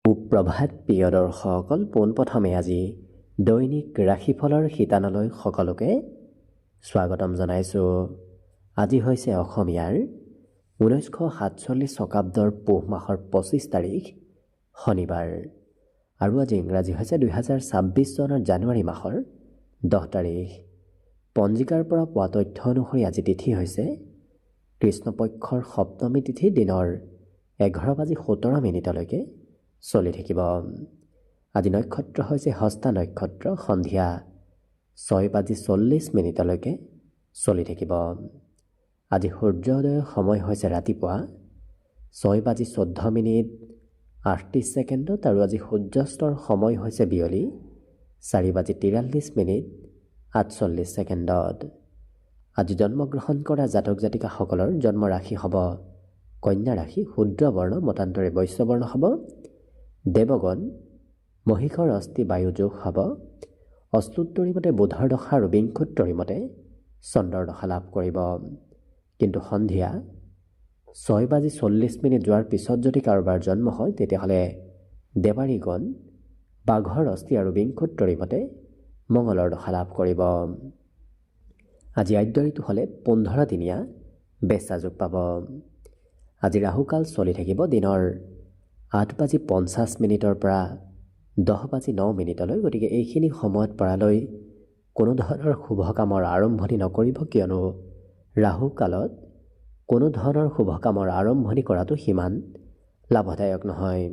সুপ্ৰভাত প্ৰিয় দৰ্শকসকল, পোনপ্ৰথমে আজি দৈনিক ৰাশিফলৰ শিতানলৈ সকলোকে স্বাগতম জনাইছোঁ। আজি হৈছে অসমীয়াৰ 1947 শকাব্দৰ পুহ মাহৰ 25 তাৰিখ শনিবাৰ আৰু আজি ইংৰাজী হৈছে 2026 চনৰ জানুৱাৰী মাহৰ 10 তাৰিখ। পঞ্জিকাৰ পৰা পোৱা তথ্য অনুসৰি আজি তিথি হৈছে কৃষ্ণপক্ষৰ সপ্তমী তিথি, দিনৰ 11:17 চলি থাকিব। আজি নক্ষত্ৰ হৈছে হস্তা নক্ষত্ৰ, সন্ধিয়া 6:40 চলি থাকিব। আজি সূৰ্যোদয়ৰ সময় হৈছে ৰাতিপুৱা 6:14 আৰু আজি সূৰ্যাস্তৰ সময় হৈছে বিয়লি 4:43 আজি জন্মগ্ৰহণ কৰা জাতক জাতিকাসকলৰ জন্ম ৰাশি হ'ব কন্যা ৰাশি, শূদ্ৰ বৰ্ণ, মতান্তৰে বৈশ্য বৰ্ণ হ'ব। দেৱগণ মহিষৰ অস্থি বায়ু যোগ হ'ব। অশ্লোত্তৰী মতে বুধৰ দশা আৰু বিংশোত্তৰী মতে চন্দ্ৰৰ দশা লাভ কৰিব। কিন্তু সন্ধিয়া 6:40 যোৱাৰ পিছত যদি কাৰোবাৰ জন্ম হয় তেতিয়াহ'লে দেৱাৰীগণ বাঘৰ অস্থি আৰু বিংশোত্তৰী মতে মঙলৰ দশা লাভ কৰিব। আজি আদ্য ঋতু হ'লে 15 দিনীয়া বেচা যোগ পাব। আজি ৰাহুকাল চলি থাকিব দিনৰ 8:50 পৰা 10:09। গতিকে এইখিনি সময়ত পৰালৈ কোনো ধৰণৰ শুভ কামৰ আৰম্ভণি নকৰিব, কিয়নো ৰাহু কালত কোনো ধৰণৰ শুভ কামৰ আৰম্ভণি কৰাটো সিমান লাভদায়ক নহয়।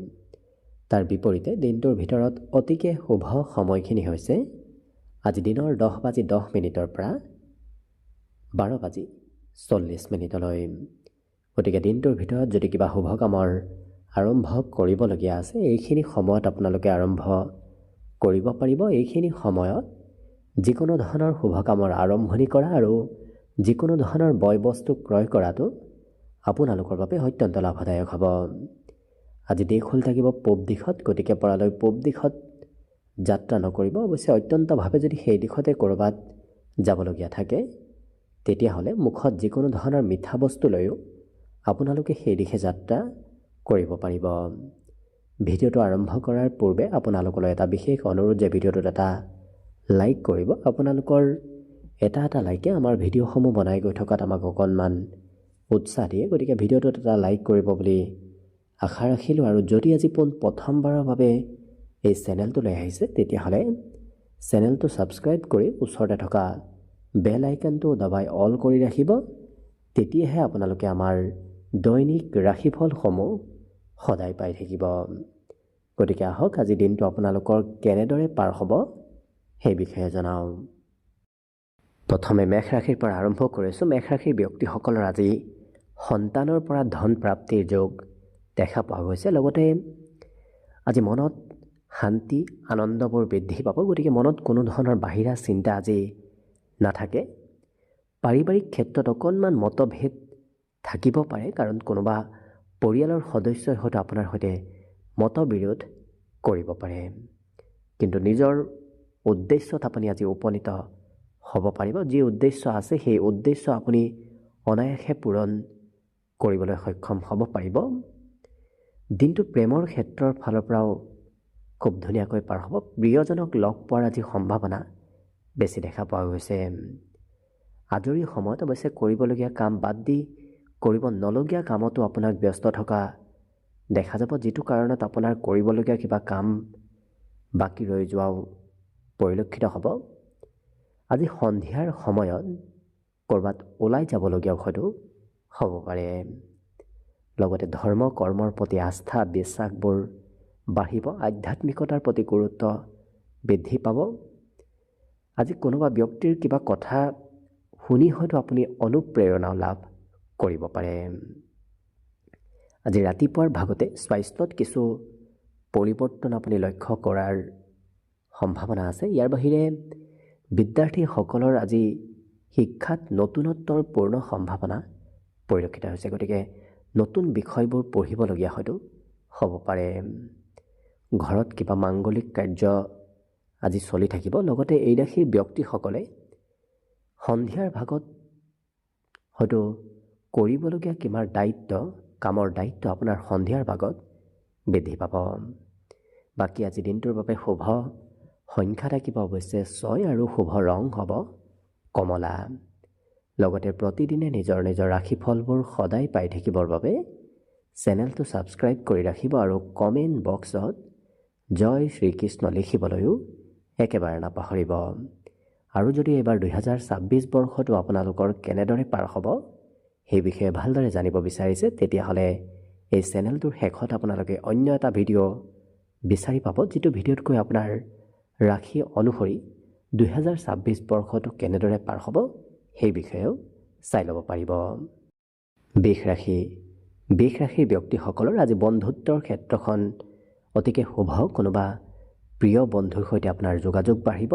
তাৰ বিপৰীতে দিনটোৰ ভিতৰত অতিকে শুভ সময়খিনি হৈছে আজি দিনৰ 10:10 পৰা 12:40। গতিকে দিনটোৰ ভিতৰত যদি কিবা শুভ কামৰ আৰম্ভ কৰিবলগীয়া আছে এইখিনি সময়ত আপোনালোকে আৰম্ভ কৰিব পাৰিব। এইখিনি সময়ত যিকোনো ধৰণৰ শুভ কামৰ আৰম্ভণি কৰা আৰু যিকোনো ধৰণৰ বয় বস্তু ক্ৰয় কৰাটো আপোনালোকৰ বাবে অত্যন্ত লাভদায়ক হ'ব। আজি দিশ হ'ল থাকিব পূব দিশত, গতিকে পৰালৈ পূব দিশত যাত্ৰা নকৰিব। অৱশ্যে অত্যন্তভাৱে যদি সেই দিশতে ক'ৰবাত যাবলগীয়া থাকে তেতিয়াহ'লে মুখত যিকোনো ধৰণৰ মিঠা বস্তু লৈও আপোনালোকে সেই দিশে যাত্ৰা কৰিব পাৰিব। ভিডিঅ'টো আৰম্ভ কৰাৰ পূৰ্বে আপোনালোকলৈ এটা বিশেষ অনুৰোধ যে ভিডিঅ'টোত এটা লাইক কৰিব। আপোনালোকৰ এটা লাইকে আমাৰ ভিডিঅ'সমূহ বনাই গৈ থকাত আমাক অকণমান উৎসাহ দিয়ে। গতিকে ভিডিঅ'টোত এটা লাইক কৰিব বুলি আশা ৰাখিলোঁ। আৰু যদি আজি প্ৰথমবাৰৰ বাবে এই চেনেলটোলৈ আহিছে তেতিয়াহ'লে চেনেলটো ছাবস্ক্ৰাইব কৰি ওচৰতে থকা বেল আইকনটো দবাই অল কৰি ৰাখিব। তেতিয়াহে আপোনালোকে আমাৰ দৈনিক ৰাশিফলসমূহ সদায় পাই থাকিব। গতিকে আহক আজি দিনটো আপোনালোকৰ কেনেদৰে পাৰ হ'ব সেই বিষয়ে জনাওঁ। প্ৰথমে মেষ ৰাশিৰ পৰা আৰম্ভ কৰিছোঁ। মেষ ৰাশিৰ ব্যক্তিসকলৰ আজি সন্তানৰ পৰা ধন প্ৰাপ্তিৰ যোগ দেখা পোৱা গৈছে। লগতে আজি মনত শান্তি আনন্দবোৰ বৃদ্ধি পাব। গতিকে মনত কোনো ধৰণৰ বাহিৰা চিন্তা আজি নাথাকে। পাৰিবাৰিক ক্ষেত্ৰত অকণমান মতভেদ থাকিব পাৰে, কাৰণ কোনোবা পৰিয়ালৰ সদস্যই হয়তো আপোনাৰ সৈতে মতবিৰোধ কৰিব পাৰে, কিন্তু নিজৰ উদ্দেশ্যত আপুনি আজি উপনীত হ'ব পাৰিব। যি উদ্দেশ্য আছে সেই উদ্দেশ্য আপুনি অনায়াসে পূৰণ কৰিবলৈ সক্ষম হ'ব পাৰিব। দিনটো প্ৰেমৰ ক্ষেত্ৰৰ ফালৰ পৰাও খুব ধুনীয়াকৈ পাৰ হ'ব। প্ৰিয়জনক লগ পোৱাৰ আজি সম্ভাৱনা বেছি দেখা পোৱা গৈছে। আজৰি সময়ত অৱশ্যে কৰিবলগীয়া কাম বাদ দি কৰিব নলগীয়া কামতো আপোনাক ব্যস্ত থকা দেখা যাব, যিটো কাৰণত আপোনাৰ কৰিবলগীয়া কিবা কাম বাকী ৰৈ যোৱাও পৰিলক্ষিত হ'ব। আজি সন্ধিয়াৰ সময়ত ক'ৰবাত ওলাই যাবলগীয়াও হয়তো হ'ব পাৰে। লগতে ধৰ্ম কৰ্মৰ প্ৰতি আস্থা বিশ্বাসবোৰ বাঢ়িব। আধ্যাত্মিকতাৰ প্ৰতি গুৰুত্ব বৃদ্ধি পাব। আজি কোনোবা ব্যক্তিৰ কিবা কথা শুনি হয়তো আপুনি অনুপ্ৰেৰণাও লাভ কৰিব পাৰে। আজি ৰাতিপুৱাৰ ভাগতে স্বাস্থ্যত কিছু পৰিৱৰ্তন আপুনি লক্ষ্য কৰাৰ সম্ভাৱনা আছে। ইয়াৰ বাহিৰে বিদ্যাৰ্থীসকলৰ আজি শিক্ষাত নতুনত্বৰ পূৰ্ণ সম্ভাৱনা পৰিলক্ষিত হৈছে। গতিকে নতুন বিষয়বোৰ পঢ়িবলগীয়া হয়তো হ'ব পাৰে। ঘৰত কিবা মাংগলিক কাৰ্য আজি চলি থাকিব। লগতে এই ৰাশিৰ ব্যক্তিসকলে সন্ধিয়াৰ ভাগত হয়তো কৰিবলগীয়া কামৰ দায়িত্ব আপোনাৰ সন্ধিয়াৰ ভাগত বৃদ্ধি পাব। বাকী আজি দিনটোৰ বাবে শুভ সংখ্যা থাকিব অৱশ্যে 6 আৰু শুভ ৰং হ'ব কমলা। লগতে প্ৰতিদিনে নিজৰ নিজৰ ৰাশিফলবোৰ সদায় পাই থাকিবৰ বাবে চেনেলটো ছাবস্ক্ৰাইব কৰি ৰাখিব আৰু কমেণ্ট বক্সত জয় শ্ৰীকৃষ্ণ লিখিবলৈও একেবাৰে নাপাহৰিব। আৰু যদি এইবাৰ 2026 বৰ্ষটো আপোনালোকৰ কেনেদৰে পাৰ হ'ব সেই বিষয়ে ভালদৰে জানিব বিচাৰিছে, তেতিয়াহ'লে এই চেনেলটোৰ শেষত আপোনালোকে অন্য এটা ভিডিঅ' বিচাৰি পাব, যিটো ভিডিঅ'তকৈ আপোনাৰ ৰাশি অনুসৰি 2026 বৰ্ষটো কেনেদৰে পাৰ হ'ব সেই বিষয়েও চাই ল'ব পাৰিব। বৃষ ৰাশিৰ ব্যক্তিসকলৰ আজি বন্ধুত্বৰ ক্ষেত্ৰখন অতিকে শুভ। কোনোবা প্ৰিয় বন্ধুৰ সৈতে আপোনাৰ যোগাযোগ বাঢ়িব।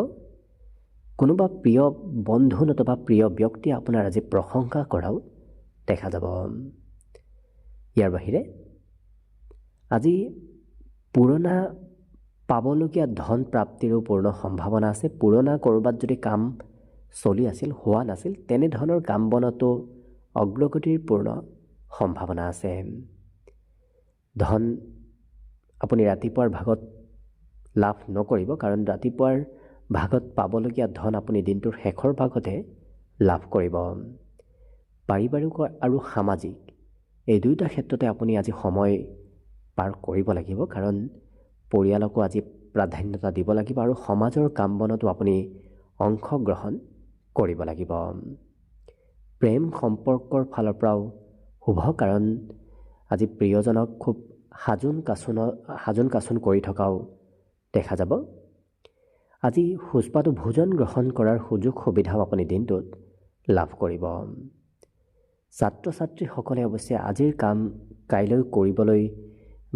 কোনোবা প্ৰিয় বন্ধু নতুবা প্ৰিয় ব্যক্তি আপোনাৰ আজি প্ৰশংসা কৰাও দেখা যাব। ইয়াৰ বাহিৰে আজি পুৰণা পাবলগীয়া ধন প্ৰাপ্তিৰো পূৰ্ণ সম্ভাৱনা আছে। পুৰণা ক'ৰবাত যদি কাম চলি আছিল, হোৱা নাছিল, তেনেধৰণৰ কাম বনতো অগ্ৰগতিৰ পূৰ্ণ সম্ভাৱনা আছে। ধন আপুনি ৰাতিপুৱাৰ ভাগত লাভ নকৰিব, কাৰণ ৰাতিপুৱাৰ ভাগত পাবলগীয়া ধন আপুনি দিনটোৰ শেষৰ ভাগতে লাভ কৰিব। পাৰিবাৰিক আৰু সামাজিক এই দুয়োটা ক্ষেত্ৰতে আপুনি আজি সময় পাৰ কৰিব লাগিব, কাৰণ পৰিয়ালকো আজি প্ৰাধান্যতা দিব লাগিব আৰু সমাজৰ কাম বনতো আপুনি অংশগ্ৰহণ কৰিব লাগিব। প্ৰেম সম্পৰ্কৰ ফালৰ পৰাও শুভ, কাৰণ আজি প্ৰিয়জনক খুব সাজোন কাচোন কৰি থকাও দেখা যাব। আজি সুস্বাদু ভোজন গ্ৰহণ কৰাৰ সুযোগ সুবিধাও আপুনি দিনটোত লাভ কৰিব। ছাত্ৰ ছাত্ৰীসকলে অৱশ্যে আজিৰ কাম কাইলৈ কৰিবলৈ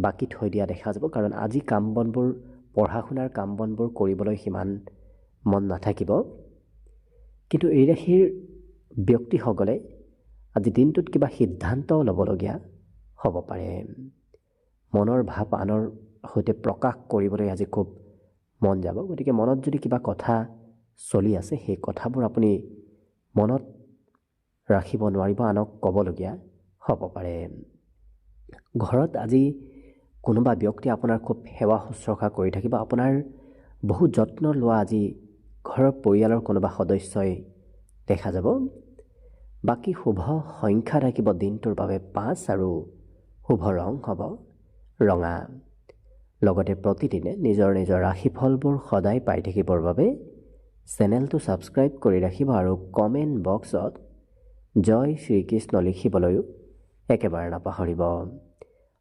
বাকী থৈ দিয়া দেখা যাব, কাৰণ আজি কাম বনবোৰ পঢ়া শুনাৰ কাম বনবোৰ কৰিবলৈ সিমান মন নাথাকিব। কিন্তু এই ৰাশিৰ ব্যক্তিসকলে আজি দিনটোত কিবা সিদ্ধান্ত ল'বলগীয়া হ'ব পাৰে। মনৰ ভাৱ আনৰ সৈতে প্ৰকাশ কৰিবলৈ আজি খুব মন যাব। গতিকে মনত যদি কিবা কথা চলি আছে, সেই কথাবোৰ আপুনি মনত ৰাখিব নোৱাৰিব, আনক ক'বলগীয়া হ'ব পাৰে। ঘৰত আজি কোনোবা ব্যক্তি আপোনাৰ খুব সেৱা শুশ্ৰূষা কৰি থাকিব। আপোনাৰ বহু যত্ন লোৱা আজি ঘৰৰ পৰিয়ালৰ কোনোবা সদস্যই দেখা যাব। বাকী শুভ সংখ্যা থাকিব দিনটোৰ বাবে 5 আৰু শুভ ৰং হ'ব ৰঙা। লগতে প্ৰতিদিনে নিজৰ নিজৰ ৰাশিফলবোৰ সদায় পাই থাকিবৰ বাবে চেনেলটো ছাবস্ক্ৰাইব কৰি ৰাখিব আৰু কমেণ্ট বক্সত জয় শ্ৰীকৃষ্ণ লিখিবলৈও একেবাৰে নাপাহৰিব।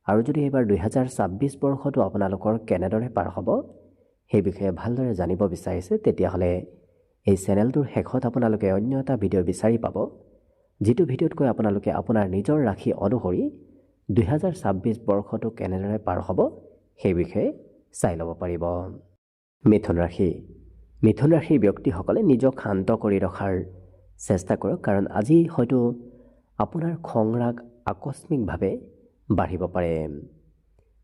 আৰু যদি এইবাৰ 2026 বৰ্ষটো আপোনালোকৰ কেনেদৰে পাৰ হ'ব সেই বিষয়ে ভালদৰে জানিব বিচাৰিছে, তেতিয়াহ'লে এই চেনেলটোৰ শেষত আপোনালোকে অন্য এটা ভিডিঅ' বিচাৰি পাব, যিটো ভিডিঅ'তকৈ আপোনালোকে আপোনাৰ নিজৰ ৰাশি অনুসৰি 2026 বৰ্ষটো কেনেদৰে পাৰ হ'ব সেই বিষয়ে চাই ল'ব পাৰিব। মিথুন ৰাশিৰ ব্যক্তিসকলে নিজক শান্ত কৰি ৰখাৰ চেষ্টা কৰক, কাৰণ আজি হয়তো আপোনাৰ খং ৰাগ আকস্মিকভাৱে বাঢ়িব পাৰে।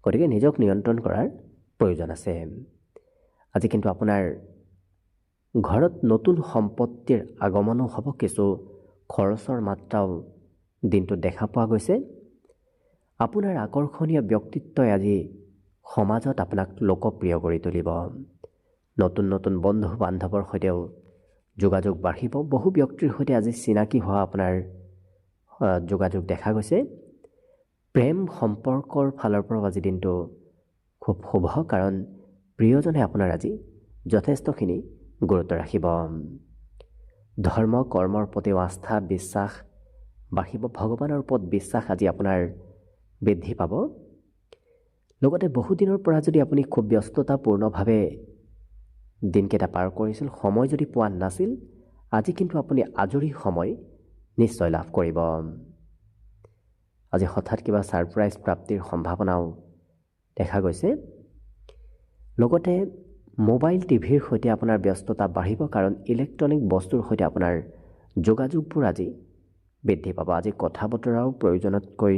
গতিকে নিজক নিয়ন্ত্ৰণ কৰাৰ প্ৰয়োজন আছে। আজি কিন্তু আপোনাৰ ঘৰত নতুন সম্পত্তিৰ আগমনো হ'ব। কিছু খৰচৰ মাত্ৰাও দিনটোত দেখা পোৱা গৈছে। আপোনাৰ আকৰ্ষণীয় ব্যক্তিত্বই আজি সমাজত আপোনাক লোকপ্ৰিয় কৰি তুলিব। নতুন নতুন বন্ধু বান্ধৱৰ সৈতেও যোগাযোগ বাঢ়িব। বহু ব্যক্তিৰ সৈতে আজি চিনাকি হোৱা আপোনাৰ যোগাযোগ দেখা গৈছে। প্ৰেম সম্পৰ্কৰ ফালৰ পৰাও আজি দিনটো খুব শুভ, কাৰণ প্ৰিয়জনে আপোনাৰ আজি যথেষ্টখিনি গুৰুত্ব ৰাখিব। ধৰ্ম কৰ্মৰ প্ৰতিও আস্থা বিশ্বাস বাঢ়িব। ভগৱানৰ ওপৰত বিশ্বাস আজি আপোনাৰ বৃদ্ধি পাব। লগতে বহুদিনৰ পৰা যদি আপুনি খুব ব্যস্ততাপূৰ্ণভাৱে দিনকেইটা পাৰ কৰিছিল, সময় যদি পোৱা নাছিল, আজি কিন্তু আপুনি আজৰি সময় নিশ্চয় লাভ কৰিব। আজি হঠাৎ কিবা ছাৰপ্ৰাইজ প্ৰাপ্তিৰ সম্ভাৱনাও দেখা গৈছে। লগতে মোবাইল টিভিৰ সৈতে আপোনাৰ ব্যস্ততা বাঢ়িব, কাৰণ ইলেক্ট্ৰনিক বস্তুৰ সৈতে আপোনাৰ যোগাযোগবোৰ আজি বৃদ্ধি পাব। আজি কথা বতৰাও প্ৰয়োজনতকৈ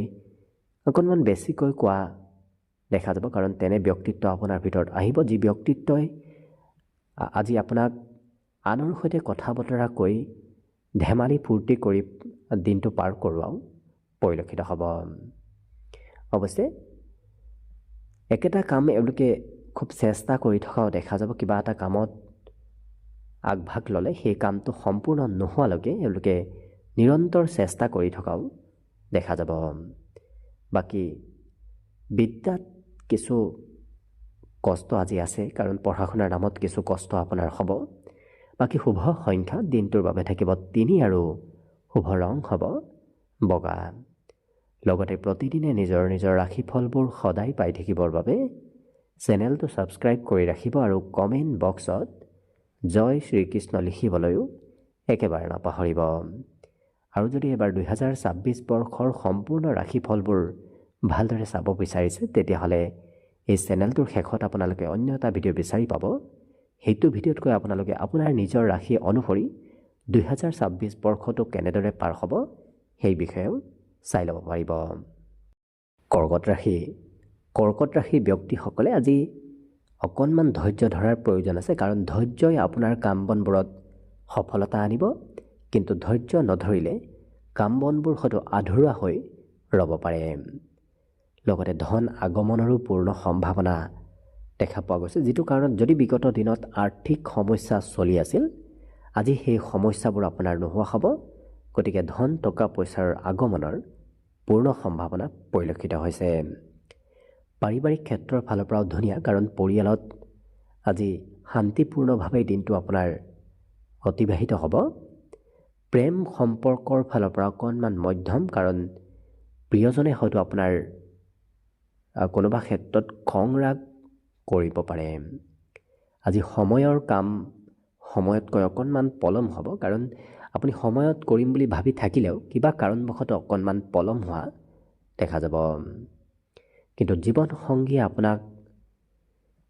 অকণমান বেছিকৈ কোৱা দেখা যাব, কাৰণ তেনে ব্যক্তিত্ব আপোনাৰ ভিতৰত আহিব, যি ব্যক্তিত্বই আজি আপোনাক আনৰ সৈতে কথা বতৰা কৈ ধেমালি ফূৰ্তি কৰি দিনটো পাৰ কৰোৱাও পৰিলক্ষিত হ'ব। অৱশ্যে একেটা কাম এওঁলোকে খুব চেষ্টা কৰি থকাও দেখা যাব। কিবা এটা কামত আগভাগ ল'লে সেই কামটো সম্পূৰ্ণ নোহোৱালৈকে এওঁলোকে নিৰন্তৰ চেষ্টা কৰি থকাও দেখা যাব। বাকী বিদ্যাত কিছু কষ্ট আজি আছে, কাৰণ পঢ়া শুনাৰ নামত কিছু কষ্ট আপোনাৰ হ'ব। বাকী শুভ সংখ্যা দিনটোৰ বাবে থাকিব 3 আৰু শুভ ৰং হ'ব বগা। লগতে প্ৰতিদিনে নিজৰ নিজৰ ৰাশিফলবোৰ সদায় পাই থাকিবৰ বাবে চেনেলটো ছাবস্ক্ৰাইব কৰি ৰাখিব আৰু কমেণ্ট বক্সত জয় শ্ৰীকৃষ্ণ লিখিবলৈও একেবাৰে নাপাহৰিব। আৰু যদি এবাৰ 2026 বৰ্ষৰ সম্পূৰ্ণ ৰাশিফলবোৰ ভালদৰে চাব বিচাৰিছে, তেতিয়াহ'লে এই চেনেলটোৰ শেষত আপোনালোকে অন্য এটা ভিডিঅ' বিচাৰি পাব। সেইটো ভিডিঅ'তকৈ আপোনালোকে আপোনাৰ নিজৰ ৰাশি অনুসৰি 2026 বৰ্ষটো কেনেদৰে পাৰ হ'ব সেই বিষয়েও চাই ল'ব পাৰিব। কৰ্কট ৰাশিৰ ব্যক্তিসকলে আজি অকণমান ধৈৰ্য ধৰাৰ প্ৰয়োজন আছে, কাৰণ ধৈৰ্যই আপোনাৰ কাম বনবোৰত সফলতা আনিব। কিন্তু ধৈৰ্য নধৰিলে কাম বনবোৰ হয়তো আধৰুৱা হৈ ৰ'ব পাৰে। লগতে ধন আগমনৰো পূৰ্ণ সম্ভাৱনা দেখা পোৱা গৈছে, যিটো কাৰণত যদি বিগত দিনত আৰ্থিক সমস্যা চলি আছিল, আজি সেই সমস্যাবোৰ আপোনাৰ নোহোৱা হ'ব। গতিকে ধন টকা পইচাৰ আগমনৰ পূৰ্ণ সম্ভাৱনা পৰিলক্ষিত হৈছে। পাৰিবাৰিক ক্ষেত্ৰৰ ফালৰ পৰাও ধুনীয়া, কাৰণ পৰিয়ালত আজি শান্তিপূৰ্ণভাৱে দিনটো আপোনাৰ অতিবাহিত হ'ব। প্ৰেম সম্পৰ্কৰ ফালৰ পৰা অকণমান মধ্যম, কাৰণ প্ৰিয়জনে হয়তো আপোনাৰ কোনোবা ক্ষেত্ৰত খং ৰাগ কৰিব পাৰে। আজি সময়ৰ কাম সময়তকৈ অকণমান পলম হ'ব, কাৰণ আপুনি সময়ত কৰিম বুলি ভাবি থাকিলেও কিবা কাৰণবশতঃ অকণমান পলম হোৱা দেখা যাব। কিন্তু জীৱনসংগীয়ে আপোনাক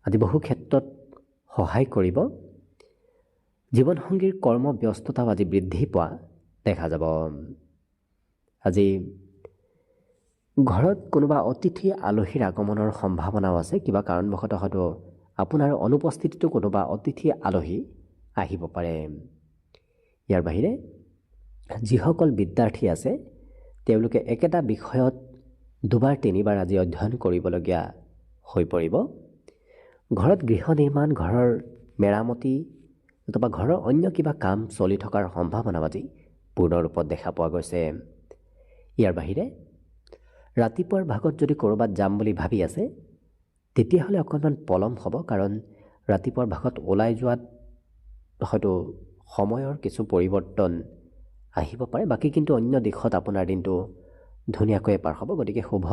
আজি বহু ক্ষেত্ৰত সহায় কৰিব। জীৱনসংগীৰ কৰ্মব্যস্ততাও আজি বৃদ্ধি পোৱা দেখা যাব। আজি ঘৰত কোনোবা অতিথি আলহীৰ আগমনৰ সম্ভাৱনাও আছে। কিবা কাৰণবশতঃ হয়তো আপোনাৰ অনুপস্থিতিতো কোনোবা অতিথি আলহী আহিব পাৰে। ইয়াৰ বাহিৰে যিসকল বিদ্যাৰ্থী আছে, তেওঁলোকে একেটা বিষয়ত দুবাৰ তিনিবাৰ আজি অধ্যয়ন কৰিবলগীয়া হৈ পৰিব। ঘৰত গৃহ নিৰ্মাণ, ঘৰৰ মেৰামতি অথবা ঘৰৰ অন্য কিবা কাম চলি থকাৰ সম্ভাৱনা আজি পূৰ্ণ ৰূপত দেখা পোৱা গৈছে। ইয়াৰ বাহিৰে ৰাতিপুৱাৰ ভাগত যদি ক'ৰবাত যাম বুলি ভাবি আছে, তেতিয়াহ'লে অকণমান পলম হ'ব, কাৰণ ৰাতিপুৱাৰ ভাগত ওলাই যোৱাত হয়তো সময়ৰ কিছু পৰিৱৰ্তন আহিব পাৰে। বাকী কিন্তু অন্য দিশত আপোনাৰ দিনটো ধুনীয়াকৈ পাৰ হ'ব। গতিকে শুভ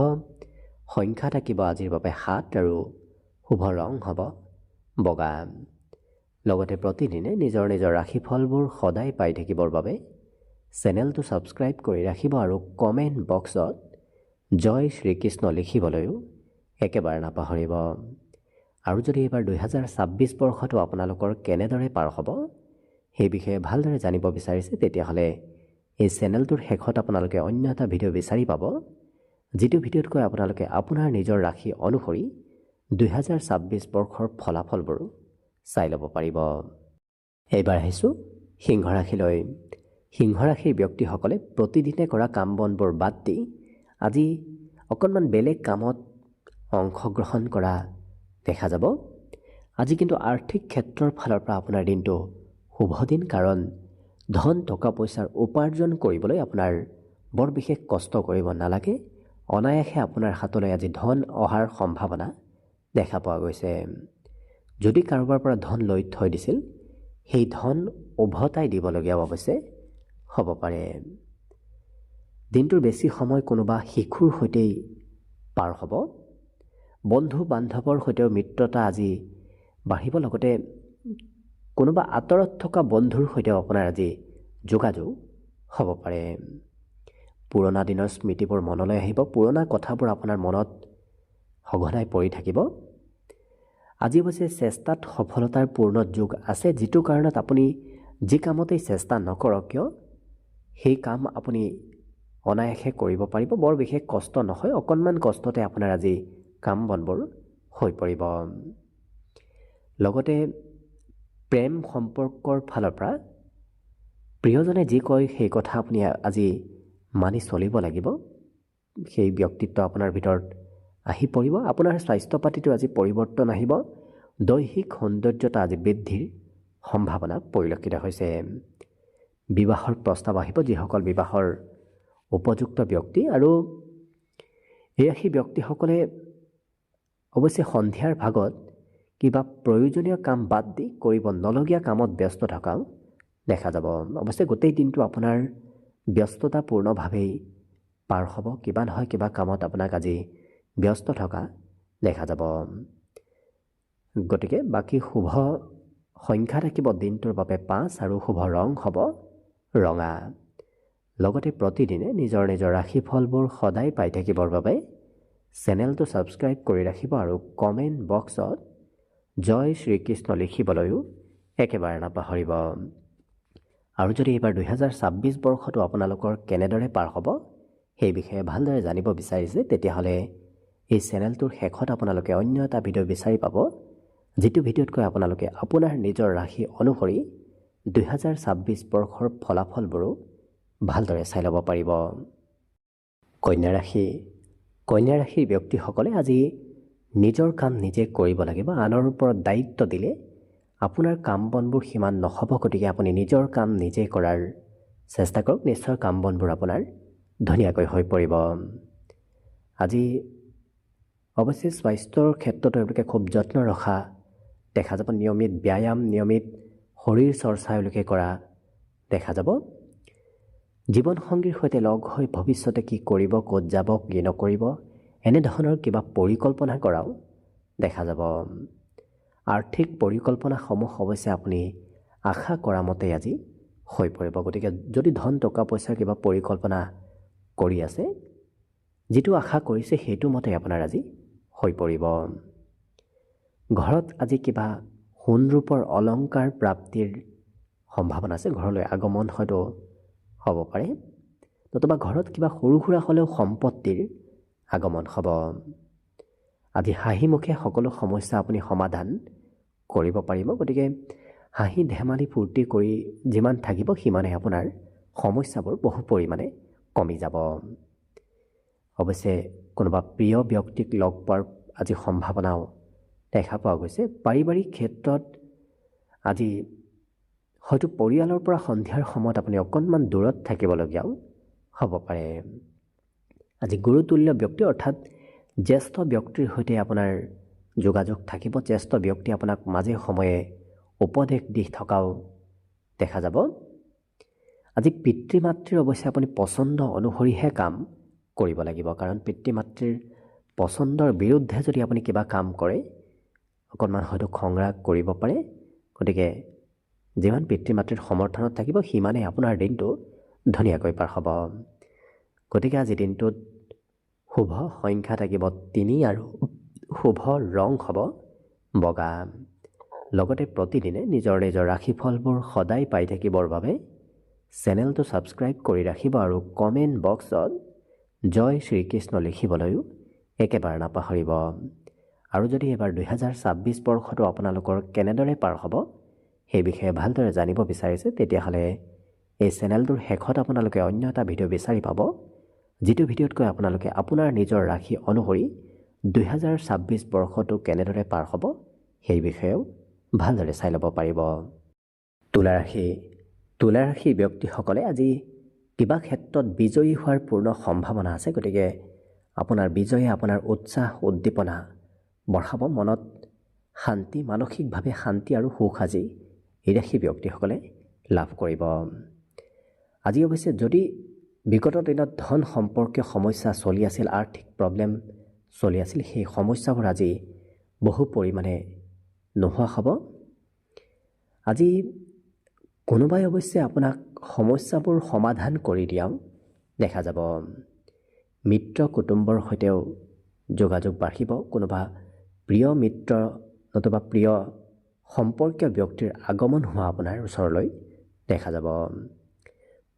সংখ্যা থাকিব আজিৰ বাবে 7 আৰু শুভ ৰং হ'ব বগা। লগতে প্ৰতিদিনে নিজৰ নিজৰ ৰাশিফলবোৰ সদায় পাই থাকিবৰ বাবে চেনেলটো ছাবস্ক্ৰাইব কৰি ৰাখিব আৰু কমেণ্ট বক্সত জয় শ্ৰীকৃষ্ণ লিখিবলৈও একেবাৰে নাপাহৰিব। আৰু যদি এইবাৰ 2026 বৰ্ষটো আপোনালোকৰ কেনেদৰে পাৰ হ'ব সেই বিষয়ে ভালদৰে জানিব বিচাৰিছে, তেতিয়াহ'লে এই চেনেলটোৰ শেষত আপোনালোকে অন্য এটা ভিডিঅ' বিচাৰি পাব, যিটো ভিডিঅ'তকৈ আপোনালোকে আপোনাৰ নিজৰ ৰাশি অনুসৰি 2026 বৰ্ষৰ ফলাফলবোৰ চাই ল'ব পাৰিব। এইবাৰ আহিছোঁ সিংহ ৰাশিলৈ। সিংহ ৰাশিৰ ব্যক্তিসকলে প্ৰতিদিনে কৰা কাম বনবোৰ বাদ দি আজি অকণমান বেলেগ কামত অংশগ্ৰহণ কৰা দেখা যাব। আজি কিন্তু আৰ্থিক ক্ষেত্ৰৰ ফালৰ পৰা আপোনাৰ দিনটো শুভ দিন, কাৰণ ধন টকা পইচাৰ উপাৰ্জন কৰিবলৈ আপোনাৰ বৰ বিশেষ কষ্ট কৰিব নালাগে। অনায়াসে আপোনাৰ হাতলৈ আজি ধন অহাৰ সম্ভাৱনা দেখা পোৱা গৈছে। যদি কাৰোবাৰ পৰা ধন লৈ থৈ দিছিল, সেই ধন উভতাই দিবলগীয়াও অৱশ্যে হ'ব পাৰে। দিনটোৰ বেছি সময় কোনোবা শিশুৰ সৈতেই পাৰ হ'ব। বন্ধু বান্ধৱৰ সৈতেও মিত্ৰতা আজি বাঢ়িব। লগতে কোনোবা আঁতৰত থকা বন্ধুৰ সৈতেও আপোনাৰ আজি যোগাযোগ হ'ব পাৰে। পুৰণা দিনৰ স্মৃতিবোৰ মনলৈ আহিব। পুৰণা কথাবোৰ আপোনাৰ মনত সঘনাই পৰি থাকিব। আজি অৱশ্যে চেষ্টাত সফলতাৰ পূৰ্ণ যোগ আছে, যিটো কাৰণত আপুনি যি কামতেই চেষ্টা নকৰক কিয় সেই কাম আপুনি অনায়াসে কৰিব পাৰিব। বৰ বিশেষ কষ্ট নহয়, অকণমান কষ্টতে আপোনাৰ আজি কাম বনবোৰ হৈ পৰিব। লগতে প্ৰেম সম্পৰ্কৰ ফালৰ পৰা প্ৰিয়জনে যি কয় সেই কথা আপুনি আজি মানি চলিব লাগিব। সেই ব্যক্তিত্ব আপোনাৰ ভিতৰত আহি পৰিব। আপোনাৰ স্বাস্থ্য পাতিটো আজি পৰিৱৰ্তন আহিব। দৈহিক সৌন্দৰ্যতা আজি বৃদ্ধিৰ সম্ভাৱনা পৰিলক্ষিত হৈছে। বিবাহৰ প্ৰস্তাৱ আহিব যিসকল বিবাহৰ উপযুক্ত ব্যক্তি, আৰু এই ৰাশি ব্যক্তিসকলে অৱশ্যে সন্ধিয়াৰ ভাগত কিবা প্ৰয়োজনীয় কাম বাদ দি কৰিব নলগীয়া কামত ব্যস্ত থকাও দেখা যাব। অৱশ্যে গোটেই দিনটো আপোনাৰ ব্যস্ততাপূৰ্ণভাৱেই পাৰ হ'ব। কিবা নহয় কিবা কামত আপোনাক আজি ব্যস্ত থকা দেখা যাব। গতিকে বাকী শুভ সংখ্যা থাকিব দিনটোৰ বাবে 5 আৰু শুভ ৰং হ'ব ৰঙা। লগতে প্ৰতিদিনে নিজৰ নিজৰ ৰাশিফলবোৰ সদায় পাই থাকিবৰ বাবে চেনেলটো ছাবস্ক্ৰাইব কৰি ৰাখিব আৰু কমেণ্ট বক্সত জয় শ্ৰীকৃষ্ণ লিখিবলৈও একেবাৰে নাপাহৰিব। আৰু যদি এইবাৰ 2026 বৰ্ষটো আপোনালোকৰ কেনেদৰে পাৰ হ'ব সেই বিষয়ে ভালদৰে জানিব বিচাৰিছে, তেতিয়াহ'লে এই চেনেলটোৰ শেষত আপোনালোকে অন্য এটা ভিডিঅ' বিচাৰি পাব, যিটো ভিডিঅ'তকৈ আপোনালোকে আপোনাৰ নিজৰ ৰাশি অনুসৰি 2026 বৰ্ষৰ ফলাফলবোৰো ভালদৰে চাই ল'ব পাৰিব। কন্যা ৰাশি। কন্যা ৰাশিৰ ব্যক্তিসকলে আজি নিজৰ কাম নিজে কৰিব লাগিব। আনৰ ওপৰত দায়িত্ব দিলে আপোনাৰ কাম বনবোৰ সিমান নহ'ব। গতিকে আপুনি নিজৰ কাম নিজে কৰাৰ চেষ্টা কৰক, নিশ্চয় কাম বনবোৰ আপোনাৰ ধুনীয়াকৈ হৈ পৰিব। আজি অৱশ্যে স্বাস্থ্যৰ ক্ষেত্ৰতো এওঁলোকে খুব যত্ন ৰখা দেখা যাব। নিয়মিত ব্যায়াম, নিয়মিত শৰীৰ চৰ্চা এওঁলোকে কৰা দেখা যাব। জীৱনসংগীৰ সৈতে লগ হৈ ভৱিষ্যতে কি কৰিব, ক'ত যাব, কি নকৰিব, এনেধৰণৰ কিবা পৰিকল্পনা কৰাও দেখা যাব। আৰ্থিক পৰিকল্পনাসমূহ অৱশ্যে আপুনি আশা কৰা মতে আজি হৈ পৰিব। গতিকে যদি ধন টকা পইচাৰ কিবা পৰিকল্পনা কৰি আছে, যিটো আশা কৰিছে সেইটো মতে আপোনাৰ আজি হৈ পৰিব। ঘৰত আজি কিবা সোণ ৰূপৰ অলংকাৰ প্ৰাপ্তিৰ সম্ভাৱনা আছে। ঘৰলৈ আগমন হয়তো হ'ব পাৰে, নতুবা ঘৰত কিবা সৰু সুৰা হ'লেও সম্পত্তিৰ আগমন হ'ব। আজি হাঁহি মুখে সকলো সমস্যা আপুনি সমাধান কৰিব পাৰিব। গতিকে হাঁহি ধেমালি ফূৰ্তি কৰি যিমান থাকিব সিমানে আপোনাৰ সমস্যাবোৰ বহু পৰিমাণে কমি যাব। অৱশ্যে কোনোবা প্ৰিয় ব্যক্তিক লগ পোৱাৰ আজি সম্ভাৱনাও দেখা পোৱা গৈছে। পাৰিবাৰিক ক্ষেত্ৰত আজি হয়তো পৰিয়ালৰ পৰা সন্ধিয়াৰ সময়ত আপুনি অকণমান দূৰত থাকিবলগীয়াও হ'ব পাৰে। আজি গুৰুতুল্য ব্যক্তি অৰ্থাৎ জ্যেষ্ঠ ব্যক্তিৰ সৈতে আপোনাৰ যোগাযোগ থাকিব। জ্যেষ্ঠ ব্যক্তি আপোনাক মাজে সময়ে উপদেশ দি থকাও দেখা যাব। আজি পিতৃ মাতৃৰ অৱশ্যে আপুনি পচন্দ অনুসৰিহে কাম কৰিব লাগিব, কাৰণ পিতৃ মাতৃৰ পচন্দৰ বিৰুদ্ধে যদি আপুনি কিবা কাম কৰে অকণমান হয়তো খং ৰাগ কৰিব পাৰে। গতিকে যিমান পিতৃ মাতৃৰ সমৰ্থনত থাকিব সিমানেই আপোনাৰ দিনটো ধুনীয়াকৈ পাৰ হ'ব। গতিকে আজি দিনটোত শুভ সংখ্যা থাকিব 3 আৰু শুভ ৰং হ'ব বগা। লগতে প্ৰতিদিনে নিজৰ নিজৰ ৰাশিফলবোৰ সদায় পাই থাকিবৰ বাবে চেনেলটো ছাবস্ক্ৰাইব কৰি ৰাখিব আৰু কমেণ্ট বক্সত জয় শ্ৰীকৃষ্ণ লিখিবলৈও একেবাৰে নাপাহৰিব। আৰু যদি এইবাৰ 2026 বৰ্ষটো আপোনালোকৰ কেনেদৰে পাৰ হ'ব সেই বিষয়ে ভালদৰে জানিব বিচাৰিছে, তেতিয়াহ'লে এই চেনেলটোৰ শেষত আপোনালোকে অন্য এটা ভিডিঅ' বিচাৰি পাব, যিটো ভিডিঅ'তকৈ আপোনালোকে আপোনাৰ নিজৰ ৰাশি অনুসৰি 2026 বৰ্ষটো কেনেদৰে পাৰ হ'ব সেই বিষয়েও ভালদৰে চাই ল'ব পাৰিব। তুলা ৰাশি। তুলা ৰাশি ব্যক্তিসকলে আজি কিবা ক্ষেত্ৰত বিজয়ী হোৱাৰ পূৰ্ণ সম্ভাৱনা আছে। গতিকে আপোনাৰ বিজয়ে আপোনাৰ উৎসাহ উদ্দীপনা বঢ়াব। মনত শান্তি, মানসিকভাৱে শান্তি আৰু সুখ আজি এই ৰাশি ব্যক্তিসকলে লাভ কৰিব। আজি অৱশ্যে যদি বিগত দিনত ধন সম্পৰ্কীয় সমস্যা চলি আছিল, আৰ্থিক প্ৰব্লেম চলি আছিল, সেই সমস্যাবোৰ আজি বহু পৰিমাণে নোহোৱা হ'ব। আজি কোনোবাই অৱশ্যে আপোনাক সমস্যাবোৰ সমাধান কৰি দিয়াও দেখা যাব। মিত্ৰ কুটুম্বৰ সৈতেও যোগাযোগ বাঢ়িব। কোনোবা প্ৰিয় মিত্ৰ নতুবা প্ৰিয় সম্পৰ্কীয় ব্যক্তিৰ আগমন হোৱা আপোনাৰ ওচৰলৈ দেখা যাব।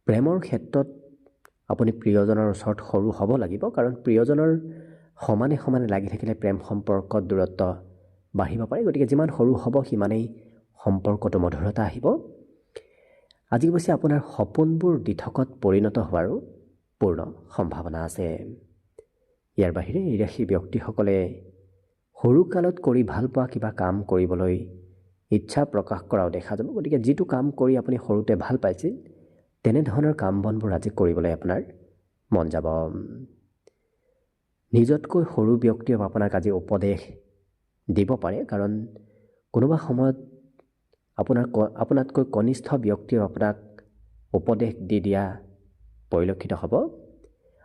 প্ৰেমৰ ক্ষেত্ৰত আপুনি প্ৰিয়জনৰ ওচৰত সৰু হ'ব লাগিব, কাৰণ প্ৰিয়জনৰ সমানে সমানে লাগি থাকিলে প্ৰেম সম্পৰ্কত দূৰত্ব বাঢ়িব পাৰে। গতিকে যিমান সৰু হ'ব সিমানেই সম্পৰ্কটো মধুৰতা আহিব। আজি অৱশ্যে আপোনাৰ সপোনবোৰ দিঠকত পৰিণত হোৱাৰো পূৰ্ণ সম্ভাৱনা আছে। ইয়াৰ বাহিৰে এই ৰাশি ব্যক্তিসকলে সৰুকালত কৰি ভাল পোৱা কিবা কাম কৰিবলৈ ইচ্ছা প্ৰকাশ কৰাও দেখা যাব। গতিকে যিটো কাম কৰি আপুনি সৰুতে ভাল পাইছিল তেনেধৰণৰ কাম বনবোৰ আজি কৰিবলৈ আপোনাৰ মন যাব। নিজতকৈ সৰু ব্যক্তিয়ে আপোনাক আজি উপদেশ দিব পাৰে, কাৰণ কোনোবা সময়ত আপোনাতকৈ কনিষ্ঠ ব্যক্তিয়ে আপোনাক উপদেশ দি দিয়া পৰিলক্ষিত হ'ব।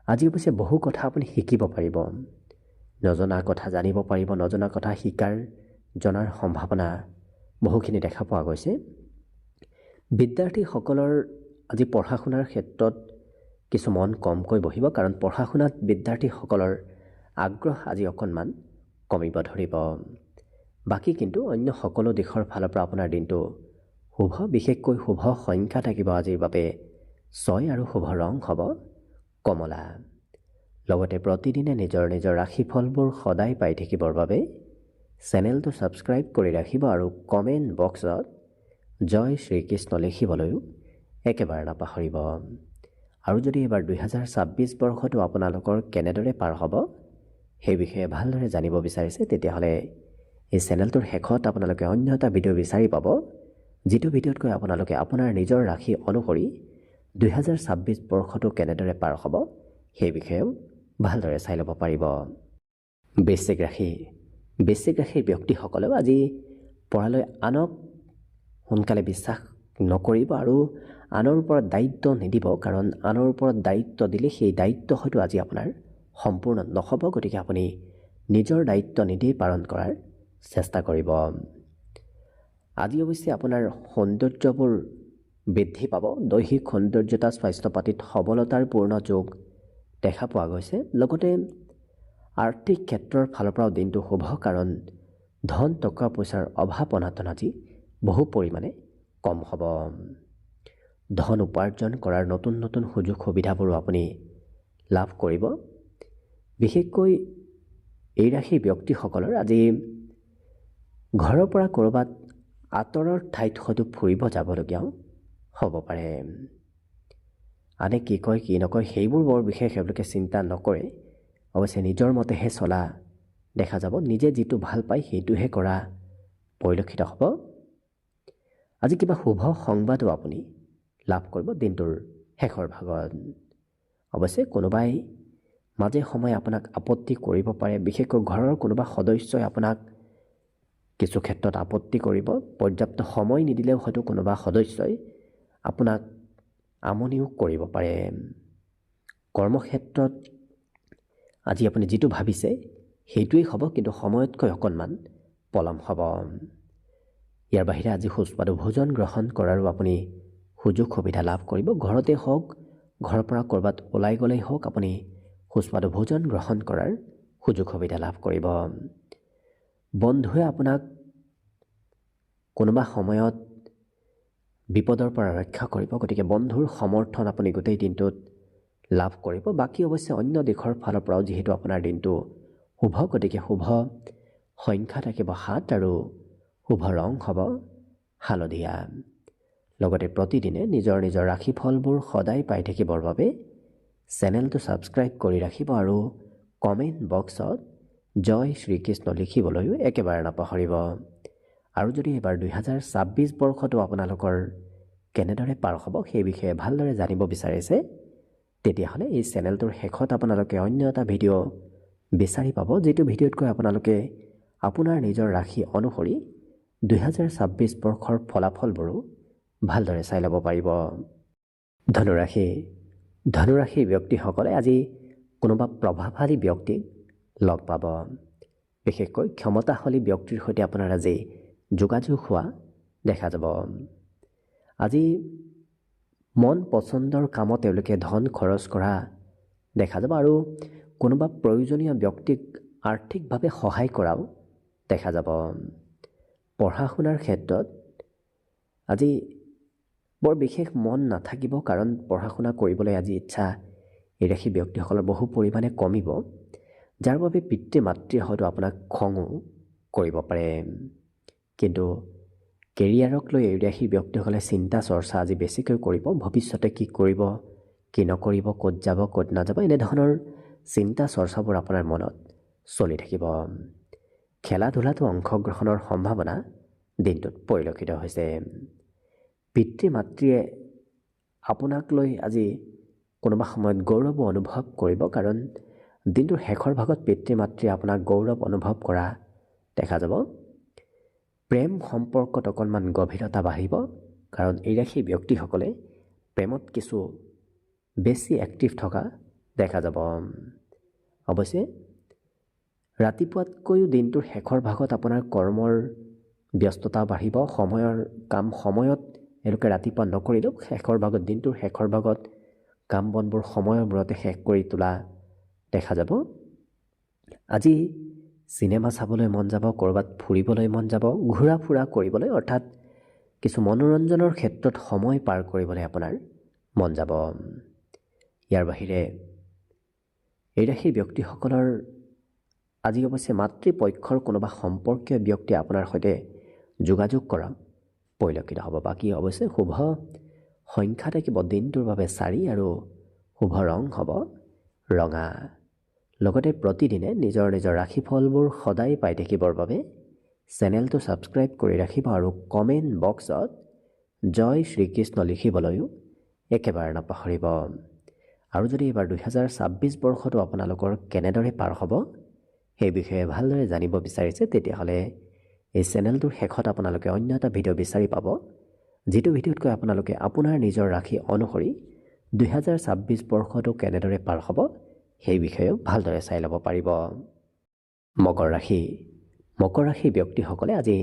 আজি অৱশ্যে বহু কথা আপুনি শিকিব পাৰিব, নজনা কথা জানিব পাৰিব, নজনা কথা জনাৰ সম্ভাৱনা বহুখিনি দেখা পোৱা গৈছে। বিদ্যাৰ্থীসকলৰ আজি পঢ়া শুনাৰ ক্ষেত্ৰত কিছু মন কমকৈ বহিব, কাৰণ পঢ়া শুনাত বিদ্যাৰ্থীসকলৰ আগ্ৰহ আজি অকণমান কমিব ধৰিব। বাকী কিন্তু অন্য সকলো দিশৰ ফালৰ পৰা আপোনাৰ দিনটো শুভ, বিশেষকৈ শুভ সংখ্যা থাকিব আজিৰ বাবে 6 আৰু শুভ ৰং হ'ব কমলা। লগতে প্ৰতিদিনে নিজৰ নিজৰ ৰাশিফলবোৰ সদায় পাই থাকিবৰ বাবে চেনেলটো ছাবস্ক্ৰাইব কৰি ৰাখিব আৰু কমেণ্ট বক্সত জয় শ্ৰীকৃষ্ণ লিখিবলৈও একেবাৰে নাপাহৰিব। আৰু যদি এইবাৰ 2026 বৰ্ষটো আপোনালোকৰ কেনেদৰে পাৰ হ'ব সেই বিষয়ে ভালদৰে জানিব বিচাৰিছে, তেতিয়াহ'লে এই চেনেলটোৰ শেষত আপোনালোকে অন্য এটা ভিডিঅ' বিচাৰি পাব, যিটো ভিডিঅ'ত কৈ আপোনালোকে আপোনাৰ নিজৰ ৰাশি অনুসৰি 2026 বৰ্ষটো কেনেদৰে পাৰ হ'ব সেই বিষয়েও ভালদৰে চাই ল'ব পাৰিব। বৃশ্চিক ৰাশিৰ ব্যক্তিসকলেও আজি পৰালৈ আনক সোনকালে বিশ্বাস নকৰিব আৰু আনৰ ওপৰত দায়িত্ব নিদিব, কাৰণ আনৰ ওপৰত দায়িত্ব দিলে সেই দায়িত্ব হয়তো আজি আপোনাৰ সম্পূৰ্ণ নহ'ব। গতিকে আপুনি নিজৰ দায়িত্ব নিজেই পালন কৰাৰ চেষ্টা কৰিব। আজি অৱশ্যে আপোনাৰ সৌন্দৰ্যবোৰ বৃদ্ধি পাব। দৈহিক সৌন্দৰ্যতা, স্বাস্থ্য পাতিত সবলতাৰ পূৰ্ণ যোগ দেখা পোৱা গৈছে। লগতে আৰ্থিক ক্ষেত্ৰৰ ফালৰ পৰাও দিনটো শুভ, কাৰণ ধন টকা পইচাৰ অভাৱ অনাটন আজি বহু পৰিমাণে কম হ'ব। ধন উপাৰ্জন কৰাৰ নতুন নতুন সুযোগ সুবিধাবোৰো আপুনি লাভ কৰিব। বিশেষকৈ এই ৰাশিৰ ব্যক্তিসকলৰ আজি ঘৰৰ পৰা ক'ৰবাত আঁতৰৰ ঠাইত হয়তো ফুৰিব যাবলগীয়াও হ'ব পাৰে। আনে কি কয় কি নকয় সেইবোৰ বৰ বিশেষ এওঁলোকে চিন্তা নকৰে। অৱশ্যে নিজৰ মতেহে চলা দেখা যাব। নিজে যিটো ভাল পায় সেইটোহে কৰা পৰিলক্ষিত হ'ব। আজি কিবা শুভ সংবাদো আপুনি লাভ কৰিব দিনটোৰ শেষৰ ভাগত। অৱশ্যে কোনোবাই মাজে সময়ে আপোনাক আপত্তি কৰিব পাৰে, বিশেষকৈ ঘৰৰ কোনোবা সদস্যই আপোনাক কিছু ক্ষেত্ৰত আপত্তি কৰিব। পৰ্যাপ্ত সময় নিদিলেও হয়তো কোনোবা সদস্যই আপোনাক আমনিও কৰিব পাৰে। কৰ্মক্ষেত্ৰত আজি আপুনি যিটো ভাবিছে সেইটোৱেই হ'ব, কিন্তু সময়তকৈ অকণমান পলম হ'ব। ইয়াৰ বাহিৰে আজি সুস্বাদু ভোজন গ্ৰহণ কৰাৰো আপুনি সুযোগ সুবিধা লাভ কৰিব। ঘৰতে হওক, ঘৰৰ পৰা ক'ৰবাত ওলাই গ'লেই হওক, আপুনি সুস্বাদু ভোজন গ্ৰহণ কৰাৰ সুযোগ সুবিধা লাভ কৰিব। বন্ধুৱে আপোনাক কোনোবা সময়ত বিপদৰ পৰা ৰক্ষা কৰিব। গতিকে বন্ধুৰ সমৰ্থন আপুনি গোটেই দিনটোত লাভ কৰিব। বাকী অৱশ্যে অন্য দিশৰ ফালৰ পৰাও যিহেতু আপোনাৰ দিনটো শুভ, গতিকে শুভ সংখ্যা থাকিব 7 আৰু শুভ ৰং হ'ব হালধীয়া। লগতে প্ৰতিদিনে নিজৰ নিজৰ ৰাশিফলবোৰ সদায় পাই থাকিবৰ বাবে চেনেলটো ছাবস্ক্ৰাইব কৰি ৰাখিব আৰু কমেণ্ট বক্সত জয় শ্ৰীকৃষ্ণ লিখিবলৈও একেবাৰে নাপাহৰিব। আৰু যদি এইবাৰ 2026 বৰ্ষটো আপোনালোকৰ কেনেদৰে পাৰ হ'ব সেই বিষয়ে ভালদৰে জানিব বিচাৰিছে, তেতিয়াহ'লে এই চেনেলটোৰ শেষত আপোনালোকে অন্য এটা ভিডিঅ' বিচাৰি পাব, যিটো ভিডিঅ'ত কৈ আপোনালোকে আপোনাৰ নিজৰ ৰাশি অনুসৰি 2026 বৰ্ষৰ ফলাফলবোৰো ভালদৰে চাই ল'ব পাৰিব। ধনুৰাশিৰ ব্যক্তিসকলে আজি কোনোবা প্ৰভাৱশালী ব্যক্তিক লগ পাব। বিশেষকৈ ক্ষমতাশালী ব্যক্তিৰ সৈতে আপোনাৰ আজি যোগাযোগ হোৱা দেখা যাব। আজি মন পচন্দৰ কামত তেওঁলোকে ধন খৰচ কৰা দেখা যাব আৰু কোনোবা প্ৰয়োজনীয় ব্যক্তিক আৰ্থিকভাৱে সহায় কৰাও দেখা যাব। পঢ়া শুনাৰ ক্ষেত্ৰত আজি বৰ বিশেষ মন নাথাকিব, কাৰণ পঢ়া শুনা কৰিবলৈ আজি ইচ্ছা এই ৰাশি ব্যক্তিসকলৰ বহু পৰিমাণে কমিব, যাৰ বাবে পিতৃ মাতৃয়ে হয়তো আপোনাক খঙো কৰিব পাৰে। কিন্তু কেৰিয়াৰক লৈ এই ৰাশি ব্যক্তিসকলে চিন্তা চৰ্চা আজি বেছিকৈ কৰিব। ভৱিষ্যতে কি কৰিব, কি নকৰিব, ক'ত যাব, ক'ত নাযাব, এনেধৰণৰ চিন্তা চৰ্চাবোৰ আপোনাৰ মনত চলি থাকিব। খেলা ধূলাতো অংশগ্ৰহণৰ সম্ভাৱনা দিনটোত পৰিলক্ষিত হৈছে। পিতৃ মাতৃয়ে আপোনাক লৈ আজি কোনোবা সময়ত গৌৰৱ অনুভৱ কৰিব, কাৰণ দিনটোৰ শেষৰ ভাগত পিতৃ মাতৃয়ে আপোনাক গৌৰৱ অনুভৱ কৰা দেখা যাব। প্ৰেম সম্পৰ্কত অকণমান গভীৰতা বাঢ়িব, কাৰণ এই ৰাশি ব্যক্তিসকলে প্ৰেমত কিছু বেছি এক্টিভ থকা দেখা যাব। অৱশ্যে ৰাতিপুৱাতকৈও দিনটোৰ শেষৰ ভাগত আপোনাৰ কৰ্মৰ ব্যস্ততা বাঢ়িব। কাম সময়ত এওঁলোকে ৰাতিপুৱা নকৰিলেও শেষৰ ভাগত, দিনটোৰ শেষৰ ভাগত কাম বনবোৰ সময়ৰ মূৰতে শেষ কৰি তোলা দেখা যাব। আজি চিনেমা চাবলৈ মন যাব, ক'ৰবাত ফুৰিবলৈ মন যাব, ঘূৰা ফুৰা কৰিবলৈ, অৰ্থাৎ কিছু মনোৰঞ্জনৰ ক্ষেত্ৰত সময় পাৰ কৰিবলৈ আপোনাৰ মন যাব। ইয়াৰ বাহিৰে এই ৰাশিৰ ব্যক্তিসকলৰ আজি অৱশ্যে মাতৃপক্ষৰ কোনোবা সম্পৰ্কীয় ব্যক্তি আপোনাৰ সৈতে যোগাযোগ কৰা পৰিলক্ষিত হ'ব। বাকী অৱশ্যে শুভ সংখ্যা থাকিব দিনটোৰ বাবে 4 আৰু শুভ ৰং হ'ব ৰঙা। লগতে প্ৰতিদিনে নিজৰ নিজৰ ৰাশিফলবোৰ সদায় পাই থাকিবৰ বাবে চেনেলটো ছাবস্ক্ৰাইব কৰি ৰাখিব আৰু কমেণ্ট বক্সত জয় শ্ৰীকৃষ্ণ লিখিবলৈও একেবাৰে নাপাহৰিব। আৰু যদি এইবাৰ 2026 বৰ্ষটো আপোনালোকৰ কেনেদৰে পাৰ হ'ব সেই বিষয়ে ভালদৰে জানিব বিচাৰিছে, তেতিয়াহ'লে এই চেনেলটোৰ শেষত আপোনালোকে অন্য এটা ভিডিঅ' বিচাৰি পাব, যিটো ভিডিঅ'তকৈ আপোনালোকে আপোনাৰ নিজৰ ৰাশি অনুসৰি 2026 বৰ্ষটো কেনেদৰে পাৰ হ'ব সেই বিষয়েও ভালদৰে চাই ল'ব পাৰিব। মকৰ ৰাশি। মকৰ ৰাশি ব্যক্তিসকলে আজি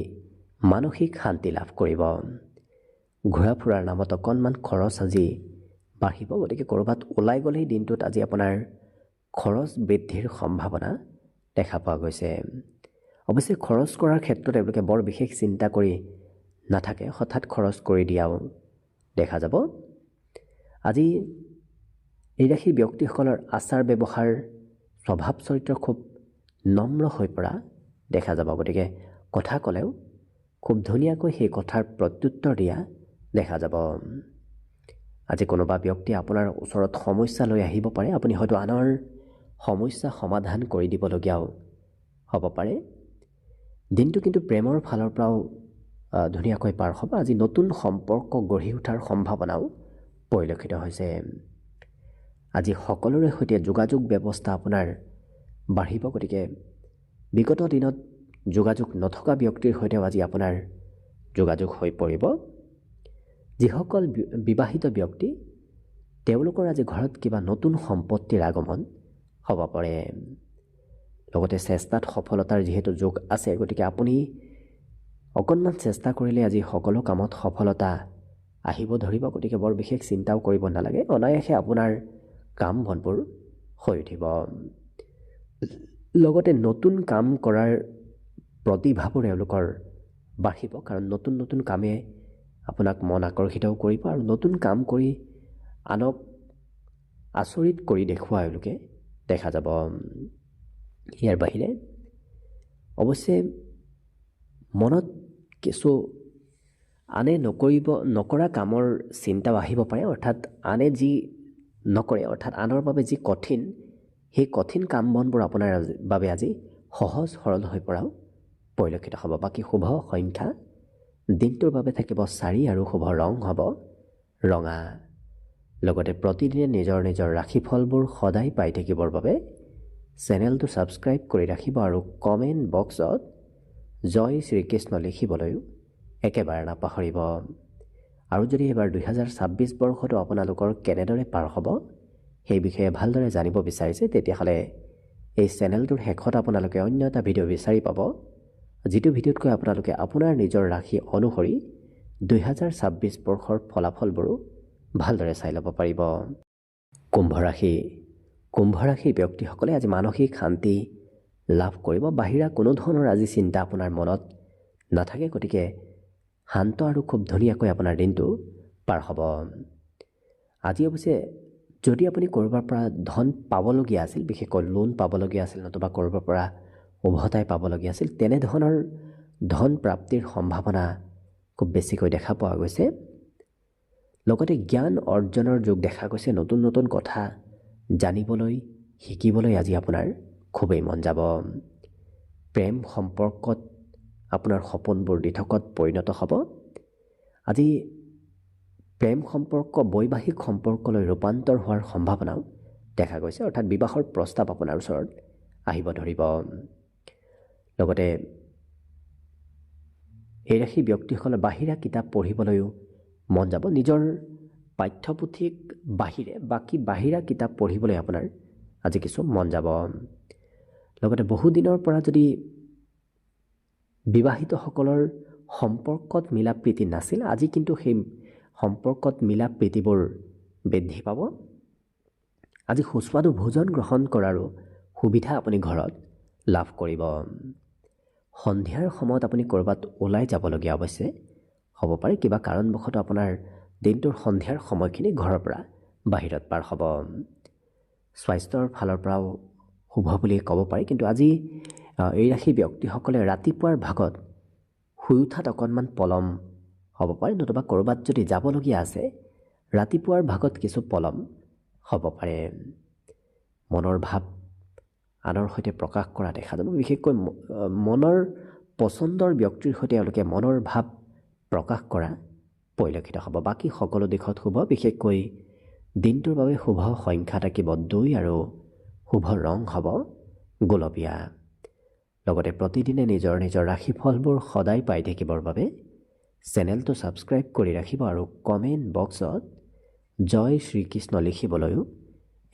মানসিক শান্তি লাভ কৰিব। ঘূৰা ফুৰাৰ নামত অকণমান খৰচ আজি বাঢ়িব, গতিকে ক'ৰবাত ওলাই গ'লেই দিনটোত আজি আপোনাৰ খৰচ বৃদ্ধিৰ সম্ভাৱনা দেখা পোৱা গৈছে। অৱশ্যে খৰচ কৰাৰ ক্ষেত্ৰত এওঁলোকে বৰ বিশেষ চিন্তা কৰি নাথাকে, হঠাৎ খৰচ কৰি দিয়াও দেখা যাব। আজি এই ৰাশিৰ ব্যক্তিসকলৰ আচাৰ ব্যৱহাৰ, স্বভাৱ চৰিত্ৰ খুব নম্ৰ হৈ পৰা দেখা যাব। গতিকে কথা ক'লেও খুব ধুনীয়াকৈ সেই কথাৰ প্ৰত্যুত্তৰ দিয়া দেখা যাব। আজি কোনোবা ব্যক্তি আপোনাৰ ওচৰত সমস্যা লৈ আহিব পাৰে, আপুনি হয়তো আনৰ সমস্যা সমাধান কৰি দিবলগীয়াও হ'ব পাৰে। দিনটো কিন্তু প্ৰেমৰ ফালৰ পৰাও ধুনীয়াকৈ পাৰ হ'ব। আজি নতুন সম্পৰ্ক গঢ়ি উঠাৰ সম্ভাৱনাও পৰিলক্ষিত হৈছে। আজি সকলোৰে সৈতে যোগাযোগ ব্যৱস্থা আপোনাৰ বাঢ়িব, গতিকে বিগত দিনত যোগাযোগ নথকা ব্যক্তিৰ সৈতেও আজি আপোনাৰ যোগাযোগ হৈ পৰিব। যিসকল বিবাহিত ব্যক্তি, তেওঁলোকৰ আজি ঘৰত কিবা নতুন সম্পত্তিৰ আগমন হ'ব পাৰে। লগতে চেষ্টাত সফলতাৰ যিহেতু যোগ আছে, গতিকে আপুনি অকণমান চেষ্টা কৰিলে আজি সকলো কামত সফলতা আহিব ধৰিব। গতিকে বৰ বিশেষ চিন্তাও কৰিব নালাগে, অনায়াসে আপোনাৰ কাম বনবোৰ হৈ উঠিব। লগতে নতুন কাম কৰাৰ প্ৰতিভাবোৰ এওঁলোকৰ বাঢ়িব, কাৰণ নতুন নতুন কামে আপোনাক মন আকৰ্ষিতও কৰিব আৰু নতুন কাম কৰি আনক আচৰিত কৰি দেখুওৱা এওঁলোকে দেখা যাব। ইয়াৰ বাহিৰে অৱশ্যে মনত কিছু আনে নকৰা কামৰ চিন্তাও আহিব পাৰে, অৰ্থাৎ আনে যি নকৰে, অৰ্থাৎ আনৰ বাবে যি কঠিন, সেই কঠিন কাম বনবোৰ আপোনাৰ বাবে আজি সহজ সৰল হৈ পৰাও পৰিলক্ষিত হ'ব। বাকী শুভ সংখ্যা দিনটোৰ বাবে থাকিব 4 আৰু শুভ ৰং হ'ব ৰঙা। লগতে প্ৰতিদিনে নিজৰ নিজৰ ৰাশিফলবোৰ সদায় পাই থাকিবৰ বাবে চেনেলটো ছাবস্ক্ৰাইব কৰি ৰাখিব আৰু কমেণ্ট বক্সত জয় শ্ৰীকৃষ্ণ লিখিবলৈও একেবাৰে নাপাহৰিব। আৰু যদি এইবাৰ 2026 বৰ্ষটো আপোনালোকৰ কেনেদৰে পাৰ হ'ব সেই বিষয়ে ভালদৰে জানিব বিচাৰিছে, তেতিয়াহ'লে এই চেনেলটোৰ শেষত আপোনালোকে অন্য এটা ভিডিঅ' বিচাৰি পাব, যিটো ভিডিঅ'তকৈ আপোনালোকে আপোনাৰ নিজৰ ৰাশি অনুসৰি 2026 বৰ্ষৰ ফলাফলবোৰো ভালদৰে চাই ল'ব পাৰিব। কুম্ভ ৰাশি। কুম্ভ ৰাশিৰ ব্যক্তিসকলে আজি মানসিক শান্তি লাভ কৰিব। বাহিৰা কোনো ধৰণৰ আজি চিন্তা আপোনাৰ মনত নাথাকে, গতিকে শান্ত আৰু খুব ধুনীয়াকৈ আপোনাৰ দিনটো পাৰ হ'ব। আজি অৱশ্যে যদি আপুনি ক'ৰবাৰ পৰা ধন পাবলগীয়া আছিল, বিশেষকৈ লোন পাবলগীয়া আছিল, নতুবা ক'ৰবাৰ পৰা উভতাই পাবলগীয়া আছিল, তেনেধৰণৰ ধন প্ৰাপ্তিৰ সম্ভাৱনা খুব বেছিকৈ দেখা পোৱা গৈছে। লগতে জ্ঞান অৰ্জনৰ যোগ দেখা গৈছে। নতুন নতুন কথা জানিবলৈ, শিকিবলৈ আজি আপোনাৰ খুবেই মন যাব। প্ৰেম সম্পৰ্কত আপোনাৰ সপোনবোৰ দিঠকত পৰিণত হ'ব। আজি প্ৰেম সম্পৰ্ক বৈবাহিক সম্পৰ্কলৈ ৰূপান্তৰ হোৱাৰ সম্ভাৱনাও দেখা গৈছে, অৰ্থাৎ বিবাহৰ প্ৰস্তাৱ আপোনাৰ ওচৰত আহিব ধৰিব। লগতে এই ৰাশি ব্যক্তিসকলে বাহিৰা কিতাপ পঢ়িবলৈও মন যাব। নিজৰ পাঠ্যপুথিক বাহিৰে বাকী বাহিৰা কিতাপ পঢ়িবলৈ আপোনাৰ আজি কিছু মন যাব। লগতে বহুদিনৰ পৰা যদি বিবাহিতসকলৰ সম্পৰ্কত মিলা প্ৰীতি নাছিল, আজি কিন্তু সেই সম্পৰ্কত মিলা প্ৰীতিবোৰ বৃদ্ধি পাব। আজি সুস্বাদু ভোজন গ্ৰহণ কৰাৰো সুবিধা আপুনি ঘৰত লাভ কৰিব। সন্ধিয়াৰ সময়ত আপুনি ক'ৰবাত ওলাই যাবলগীয়া অৱশ্যে হ'ব পাৰে, কিবা কাৰণবশতঃ আপোনাৰ দিনটোৰ সন্ধিয়াৰ সময়খিনি ঘৰৰ পৰা বাহিৰত পাৰ হ'ব। স্বাস্থ্যৰ ফালৰ পৰাও শুভ বুলি ক'ব পাৰি, কিন্তু আজি এই ৰাশি ব্যক্তিসকলে ৰাতিপুৱাৰ ভাগত শুই উঠাত অকণমান পলম হ'ব পাৰে, নতুবা ক'ৰবাত যদি যাবলগীয়া আছে ৰাতিপুৱাৰ ভাগত কিছু পলম হ'ব পাৰে। মনৰ ভাৱ আনৰ সৈতে প্ৰকাশ কৰা দেখা যাব। বিশেষকৈ মনৰ পচন্দৰ ব্যক্তিৰ সৈতে তেওঁলোকে মনৰ ভাৱ প্ৰকাশ কৰা পৰিলক্ষিত হ'ব। বাকী সকলো দিশত শুভ। বিশেষকৈ দিনটোৰ বাবে শুভ সংখ্যা থাকিব 2 আৰু শুভ ৰং হ'ব গোলপীয়া। লগতে প্ৰতিদিনে নিজৰ নিজৰ ৰাশিফলবোৰ সদায় পাই থাকিবৰ বাবে চেনেলটো ছাবস্ক্ৰাইব কৰি ৰাখিব আৰু কমেণ্ট বক্সত জয় শ্ৰীকৃষ্ণ লিখিবলৈও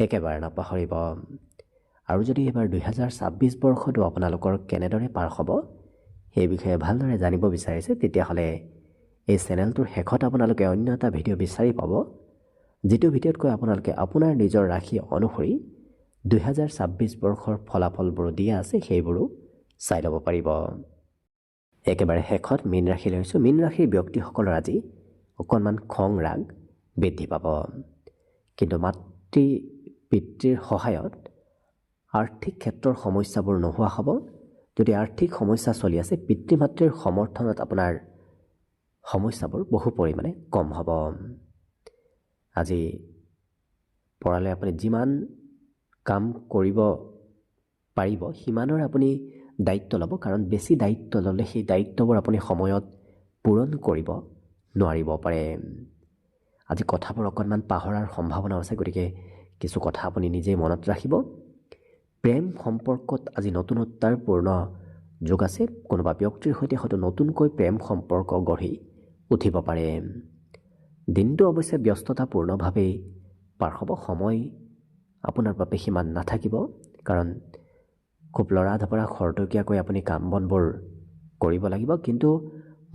একেবাৰে নাপাহৰিব। আৰু যদি এইবাৰ 2026 বৰ্ষটো আপোনালোকৰ কেনেদৰে পাৰ হ'ব সেই বিষয়ে ভালদৰে জানিব বিচাৰিছে, তেতিয়াহ'লে এই চেনেলটোৰ শেষত আপোনালোকে অন্য এটা ভিডিঅ' বিচাৰি পাব, যিটো ভিডিঅ'তকৈ আপোনালোকে আপোনাৰ নিজৰ ৰাশি অনুসৰি 2026 বৰ্ষৰ ফলাফলবোৰ দিয়া আছে সেইবোৰো চাই ল'ব পাৰিব। একেবাৰে শেষত মীন ৰাশি লৈছোঁ। মীন ৰাশিৰ ব্যক্তিসকলৰ আজি অকণমান খং ৰাগ বৃদ্ধি পাব, কিন্তু মাতৃ পিতৃৰ সহায়ত আৰ্থিক ক্ষেত্ৰৰ সমস্যাবোৰ নোহোৱা হ'ব। যদি আৰ্থিক সমস্যা চলি আছে, পিতৃ মাতৃৰ সমৰ্থনত আপোনাৰ সমস্যাবোৰ বহু পৰিমাণে কম হ'ব। আজি পৰালে আপুনি যিমান কাম কৰিব পাৰিব সিমানৰ আপুনি দায়িত্ব ল'ব, কাৰণ বেছি দায়িত্ব ল'লে সেই দায়িত্ববোৰ আপুনি সময়ত পূৰণ কৰিব নোৱাৰিব পাৰে। আজি কথাবোৰ অকণমান পাহৰাৰ সম্ভাৱনা আছে, গতিকে কিছু কথা আপুনি নিজেই মনত ৰাখিব। প্ৰেম সম্পৰ্কত আজি নতুনত্বৰ পূৰ্ণ যোগ আছে। কোনোবা ব্যক্তিৰ সৈতে হয়তো নতুনকৈ প্ৰেম সম্পৰ্ক গঢ়ি উঠিব পাৰে। দিনটো অৱশ্যে ব্যস্ততাপূৰ্ণভাৱেই পাৰ হ'ব। সময় আপোনাৰ বাবে সিমান নাথাকিব, কাৰণ খুব লৰা ঢপৰা খৰতকীয়াকৈ আপুনি কাম বনবোৰ কৰিব লাগিব, কিন্তু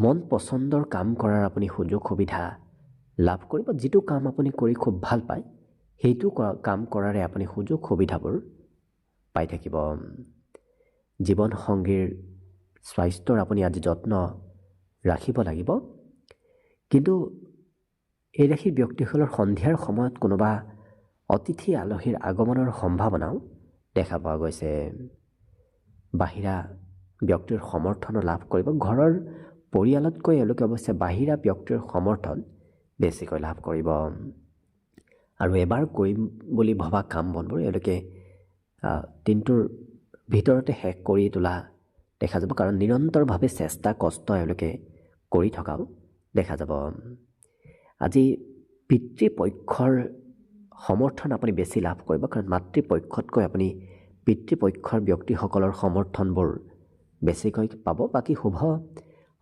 মন পচন্দৰ কাম কৰাৰ আপুনি সুযোগ সুবিধা লাভ কৰিব। যিটো কাম আপুনি কৰি খুব ভাল পায় সেইটো কাম কৰাৰে আপুনি সুযোগ সুবিধাবোৰ পাই থাকিব। জীৱন সংগীৰ স্বাস্থ্যৰ আপুনি আজি যত্ন ৰাখিব লাগিব, কিন্তু এই ৰাশিৰ ব্যক্তিসকলৰ সন্ধিয়াৰ সময়ত কোনোবা অতিথি আলহীৰ আগমনৰ সম্ভাৱনাও দেখা পোৱা গৈছে। বাহিৰা ব্যক্তিৰ সমৰ্থন লাভ কৰিব। ঘৰৰ পৰিয়ালতকৈ এওঁলোকে অৱশ্যে বাহিৰা ব্যক্তিৰ সমৰ্থন বেছিকৈ লাভ কৰিব, আৰু এবাৰ কৰিম বুলি ভবা কাম বনবোৰ এওঁলোকে দিনটোৰ ভিতৰতে শেষ কৰি তোলা দেখা যাব, কাৰণ নিৰন্তৰভাৱে চেষ্টা কষ্ট এওঁলোকে কৰি থকাও দেখা যাব। আজি পিতৃপক্ষৰ সমৰ্থন আপুনি বেছি লাভ কৰিব, কাৰণ মাতৃপক্ষতকৈ আপুনি পিতৃপক্ষৰ ব্যক্তিসকলৰ সমৰ্থনবোৰ বেছিকৈ পাব। বাকী শুভ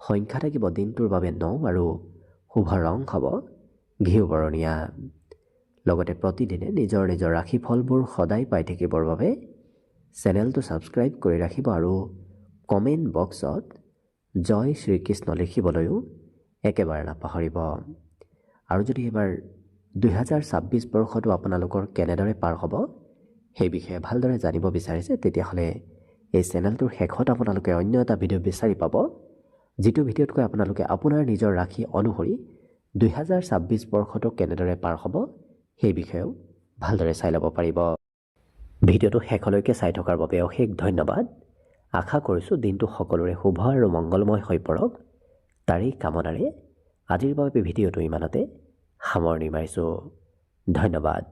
সংখ্যা থাকিব দিনটোৰ বাবে 9 আৰু শুভ ৰং হ'ব ঘিউ বৰণীয়া। লগতে প্ৰতিদিনে নিজৰ নিজৰ ৰাশিফলবোৰ সদায় পাই থাকিবৰ বাবে চেনেলটো ছাবস্ক্ৰাইব কৰি ৰাখিব আৰু কমেণ্ট বক্সত জয় শ্ৰীকৃষ্ণ লিখিবলৈও একেবাৰে নাপাহৰিব। আৰু যদি এইবাৰ 2026 বৰ্ষটো আপোনালোকৰ কেনেদৰে পাৰ হ'ব সেই বিষয়ে ভালদৰে জানিব বিচাৰিছে, তেতিয়াহ'লে এই চেনেলটোৰ শেষত আপোনালোকে অন্য এটা ভিডিঅ' বিচাৰি পাব, যিটো ভিডিঅ'তকৈ আপোনালোকে আপোনাৰ নিজৰ ৰাশি অনুসৰি 2026 বৰ্ষটো কেনেদৰে পাৰ হ'ব সেই বিষয়েও ভালদৰে চাই ল'ব পাৰিব। ভিডিঅ'টো শেষলৈকে চাই থকাৰ বাবে অশেষ ধন্যবাদ। আশা কৰিছোঁ দিনটো সকলোৰে শুভ আৰু মংগলময় হৈ পৰক, তাৰেই কামনাৰে আজিৰ বাবে ভিডিঅ'টো ইমানতে সামৰণি মাৰিছোঁ। ধন্যবাদ।